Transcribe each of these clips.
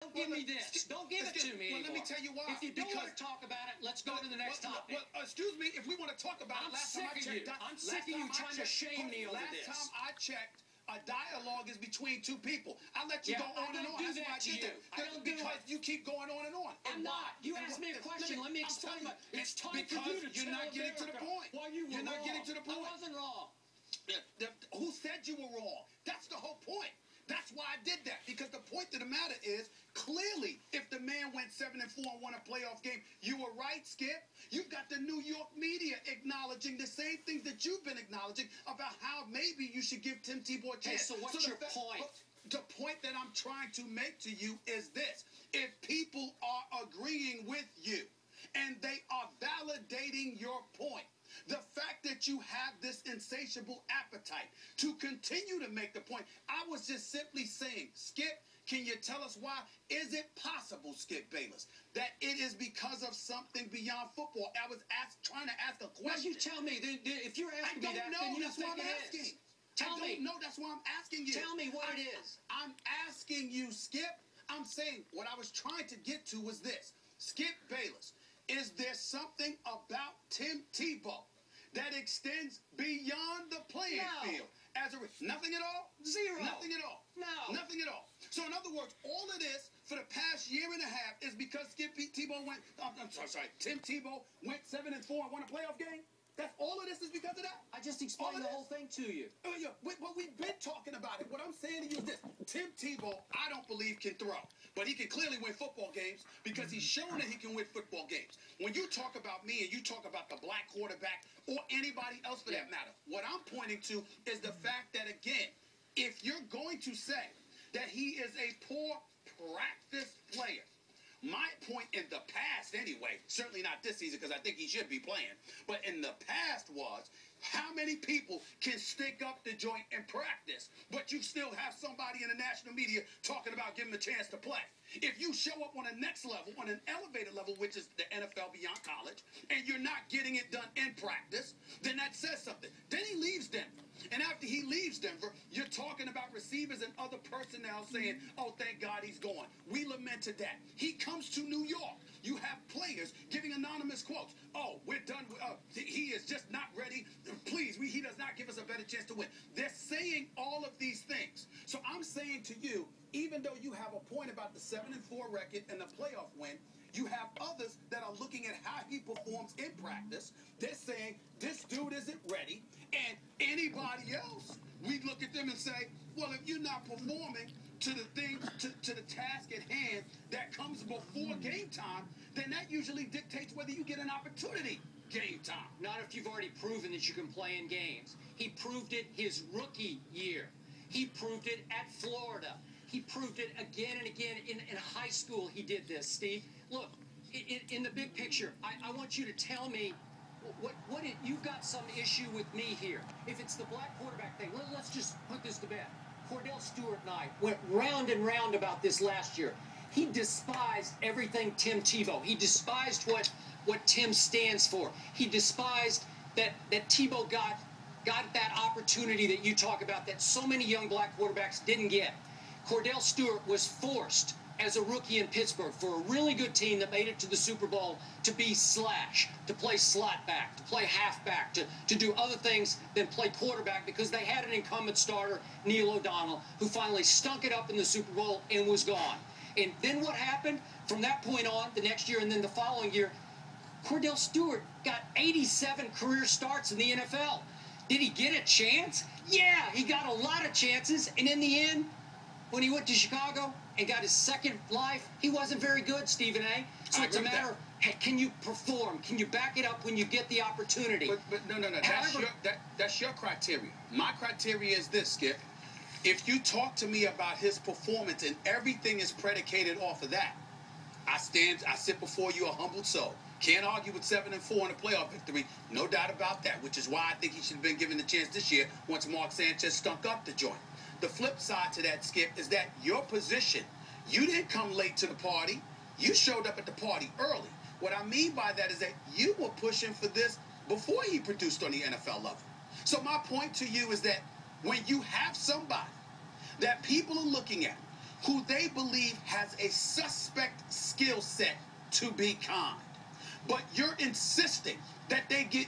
don't give me this. Don't give it to me Well, let me tell you why. If you don't want to talk about it, let's go to the next topic. Well, excuse me, if we want to talk about it, last time I checked... I'm sick of you trying to shame me over this. Last time I checked, a dialogue is between two people. I let you go on and on. That's why I did that. I don't do because you keep going on and on. I'm not. You asked me a question. Let me explain. It's time for you to you're not getting to the point. You're not getting to the point. I wasn't wrong. Who said you were wrong? That's the whole point. That's why I did that. Because the point of the matter is, clearly, if the man went 7-4 and won a playoff game, you were right, Skip. You've got the New York media acknowledging the same things that you've been acknowledging about how maybe you should give Tim Tebow a chance. Hey, so what's your point? The point that I'm trying to make to you is this. If people are agreeing with you and they are validating your point, the fact that you have this insatiable appetite to continue to make the point, I was just simply saying, Skip, can you tell us why? Is it possible, Skip Bayless, that it is because of something beyond football? I was trying to ask a question. Well, you tell me. If you're asking me that, then you that's what think I'm it asking. is. Tell me. No, that's why I'm asking you. Tell me what it is. I'm asking you, Skip. I'm saying what I was trying to get to was this. Skip Bayless, is there something about Tim Tebow that extends beyond the playing field? Nothing at all? Zero. Nothing at all? No. Nothing at all. So in other words, all of this for the past year and a half is because Tim Tebow went 7-4 and won a playoff game? That's all of this is because of that? I just explained the whole thing to you. Well, we've been talking about it. What I'm saying to you is this. Tim Tebow, I don't believe can throw. But he can clearly win football games because he's shown that he can win football games. When you talk about me and you talk about the black quarterback or anybody else for that matter, what I'm pointing to is the fact that, again, if you're going to say that he is a poor practice player, my point in the past anyway, certainly not this season because I think he should be playing, but in the past was how many people can stick up the joint in practice, but you still have somebody in the national media talking about giving him a chance to play. If you show up on a next level, on an elevated level, which is the NFL beyond college, and you're not getting it done in practice, then that says something. Then he leaves Denver. And after he leaves Denver, you're talking about receivers and other personnel saying, oh, thank God he's gone. We lamented that. He comes to New York. You have players giving anonymous quotes. Oh, we're done. He is just not ready. Please, he does not give us a better chance to win. They're saying all of these things. So I'm saying to you, even though you have a point about the 7-4 record and the playoff win, you have others that are looking at how he performs in practice. They're saying, this dude isn't ready. And anybody else, we look at them and say, well, if you're not performing to the things, to the task at hand that comes before game time, then that usually dictates whether you get an opportunity game time. Not if you've already proven that you can play in games. He proved it his rookie year. He proved it at Florida. He proved it again and again in high school. He did this, Steve. Look, in the big picture, I want you to tell me you've got some issue with me here. If it's the black quarterback thing, let's just put this to bed. Cordell Stewart and I went round and round about this last year. He despised everything Tim Tebow. He despised what Tim stands for. He despised that Tebow got that opportunity that you talk about that so many young black quarterbacks didn't get. Cordell Stewart was forced as a rookie in Pittsburgh for a really good team that made it to the Super Bowl to be slash, to play slot back, to play halfback, to do other things than play quarterback because they had an incumbent starter, Neil O'Donnell, who finally stunk it up in the Super Bowl and was gone. And then what happened? From that point on, the next year and then the following year, Cordell Stewart got 87 career starts in the NFL. Did he get a chance? Yeah, he got a lot of chances, and in the end, when he went to Chicago and got his second life, he wasn't very good, Stephen A. So it's a matter of, hey, can you perform? Can you back it up when you get the opportunity? But no. That's your criteria. My criteria is this, Skip. If you talk to me about his performance and everything is predicated off of that, I sit before you a humbled soul. Can't argue with 7-4 in a playoff victory. No doubt about that, which is why I think he should have been given the chance this year once Mark Sanchez stunk up the joint. The flip side to that, Skip, is that your position, you didn't come late to the party. You showed up at the party early. What I mean by that is that you were pushing for this before he produced on the NFL level. So my point to you is that when you have somebody that people are looking at who they believe has a suspect skill set to be kind. But you're insisting that they be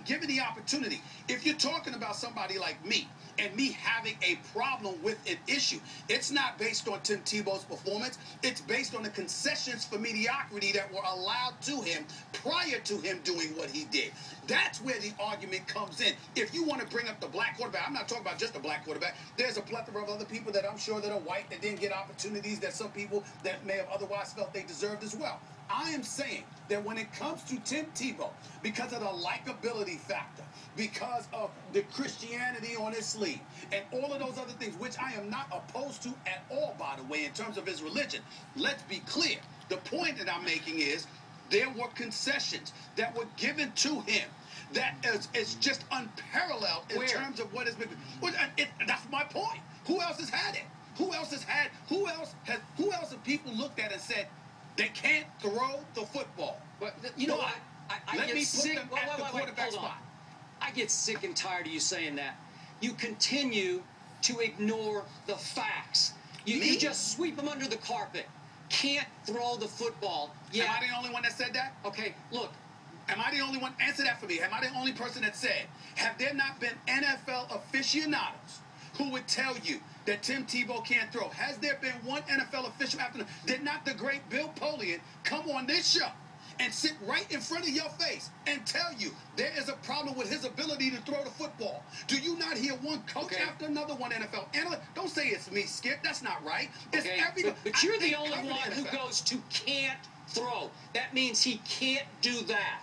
given the opportunity. If you're talking about somebody like me and me having a problem with an issue, it's not based on Tim Tebow's performance. It's based on the concessions for mediocrity that were allowed to him prior to him doing what he did. That's where the argument comes in. If you want to bring up the black quarterback, I'm not talking about just the black quarterback. There's a plethora of other people that I'm sure that are white that didn't get opportunities that some people that may have otherwise felt they deserved as well. I am saying that when it comes to Tim Tebow, because of the likability factor, because of the Christianity on his sleeve, and all of those other things, which I am not opposed to at all, by the way, in terms of his religion, let's be clear. The point that I'm making is there were concessions that were given to him that is just unparalleled in terms of what has been. That's my point. Who else has had it? Who else have people looked at and said, they can't throw the football? But you know what? I get sick. Quarterback spot. I get sick and tired of you saying that. You continue to ignore the facts. You just sweep them under the carpet. Can't throw the football. Yeah. Am I the only one that said that? Okay, look. Am I the only one? Answer that for me. Am I the only person that said, have there not been NFL aficionados who would tell you that Tim Tebow can't throw? Has there been one NFL official after? Did not the great Bill Polian come on this show and sit right in front of your face and tell you there is a problem with his ability to throw the football? Do you not hear one coach after another, one NFL analyst? Don't say it's me, Skip. That's not right. It's but you're the only one who goes to can't throw. That means he can't do that.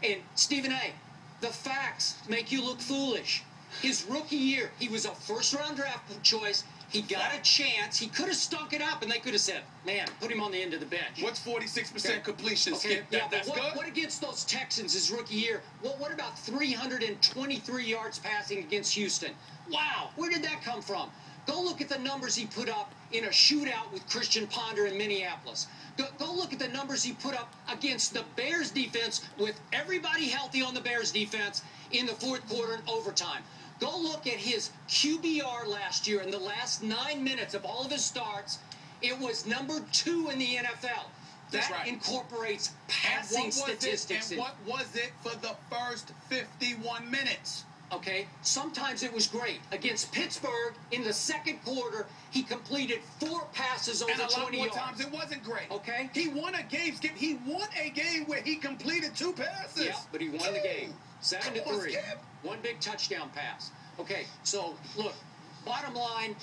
And Stephen A., the facts make you look foolish. His rookie year, he was a first-round draft choice. He got a chance. He could have stunk it up, and they could have said, man, put him on the end of the bench. What's 46% completion, Skip? Yeah, that's good? What against those Texans his rookie year? What about 323 yards passing against Houston? Wow, where did that come from? Go look at the numbers he put up in a shootout with Christian Ponder in Minneapolis. Go look at the numbers he put up against the Bears defense with everybody healthy on the Bears defense in the fourth quarter and overtime. Go look at his QBR last year in the last 9 minutes of all of his starts. It was number 2 in the NFL. That incorporates passing statistics. And what was it for the first 51 minutes? Okay, sometimes it was great. Against Pittsburgh in the second quarter, he completed 4 passes over 20 yards. And a lot more times it wasn't great. Okay. He won a game, Skip. He won a game where he completed 2 passes. Yeah, but he won the game. 7-3. One big touchdown pass. Okay, so look, bottom line,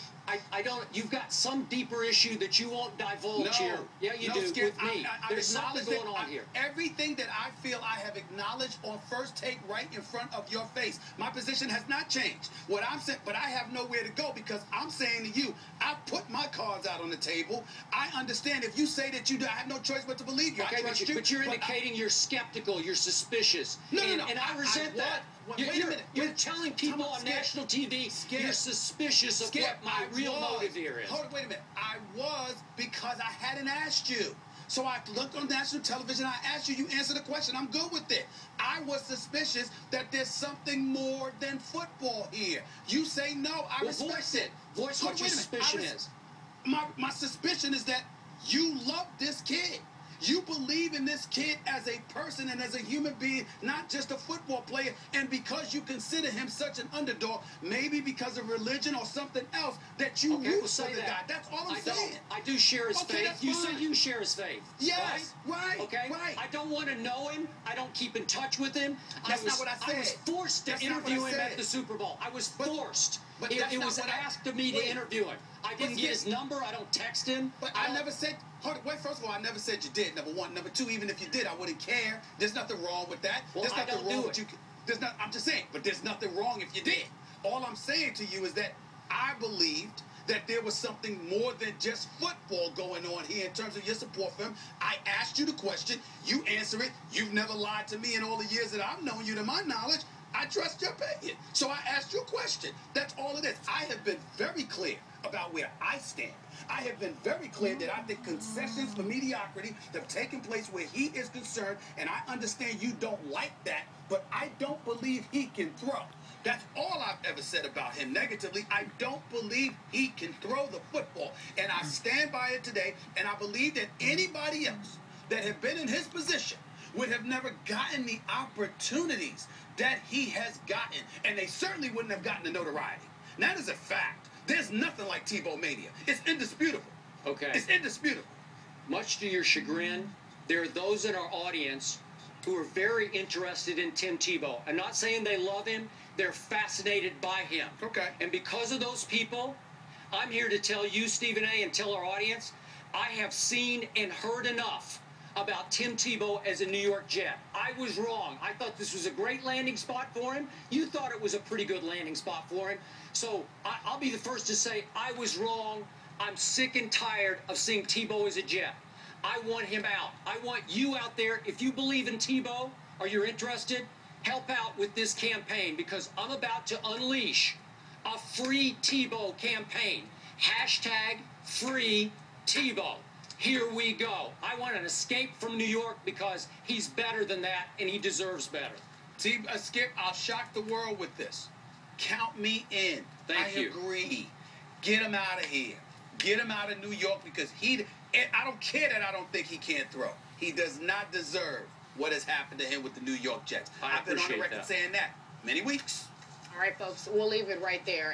I don't. You've got some deeper issue that you won't divulge here. Yeah, you do. Skip, with me. There's something going on here. Everything that I feel I have acknowledged on First Take right in front of your face. My position has not changed. What I'm saying, but I have nowhere to go because I'm saying to you, I put my cards out on the table. I understand if you say that you do, I have no choice but to believe you. Okay, I trust you. But you're indicating you're skeptical, you're suspicious. No. And I resent that. Wait a minute. You're telling people on national TV you're suspicious of what my real motive here is. Hold on, wait a minute. I was because I hadn't asked you. So I looked on national television, I asked you, you answered the question. I'm good with it. I was suspicious that there's something more than football here. You say no, I respect it. Voice what your suspicion is. My suspicion is that you love this kid. You believe in this kid as a person and as a human being, not just a football player. And because you consider him such an underdog, maybe because of religion or something else, that you root for the guy. That's all I'm saying. I do share his faith. You say you share his faith. Yes, right. Okay. Right. I don't want to know him. I don't keep in touch with him. That's not what I said. I was forced to interview him at the Super Bowl. I was forced. But it was asked of me to interview him. I didn't get his number. I don't text him. But I never said. Wait, first of all, I never said you did. Number one. Number two, even if you did, I wouldn't care. There's nothing wrong with that. Well, there's nothing wrong with you. I'm just saying. But there's nothing wrong if you did. All I'm saying to you is that I believed that there was something more than just football going on here in terms of your support for him. I asked you the question. You answer it. You've never lied to me in all the years that I've known you, to my knowledge. I trust your opinion. So I asked you a question. That's all it is. I have been very clear about where I stand. I have been very clear that I think concessions for mediocrity have taken place where he is concerned, and I understand you don't like that, but I don't believe he can throw. That's all I've ever said about him negatively. I don't believe he can throw the football. And I stand by it today, and I believe that anybody else that had been in his position would have never gotten the opportunities that he has gotten. And they certainly wouldn't have gotten the notoriety. Now, that is a fact. There's nothing like Tebow mania. It's indisputable. Okay. It's indisputable. Much to your chagrin, there are those in our audience who are very interested in Tim Tebow. I'm not saying they love him. They're fascinated by him. Okay. And because of those people, I'm here to tell you, Stephen A., and tell our audience, I have seen and heard enough about Tim Tebow as a New York Jet. I was wrong. I thought this was a great landing spot for him. You thought it was a pretty good landing spot for him. So I'll be the first to say I was wrong. I'm sick and tired of seeing Tebow as a Jet. I want him out. I want you out there, if you believe in Tebow or you're interested, help out with this campaign, because I'm about to unleash a free Tebow campaign. Hashtag free Tebow. Here we go. I want an escape from New York because he's better than that and he deserves better. Skip, I'll shock the world with this. Count me in. Thank you. I agree. Get him out of here. Get him out of New York, because I don't care that I don't think he can't throw. He does not deserve what has happened to him with the New York Jets. I've been on the record saying that many weeks. All right, folks, we'll leave it right there.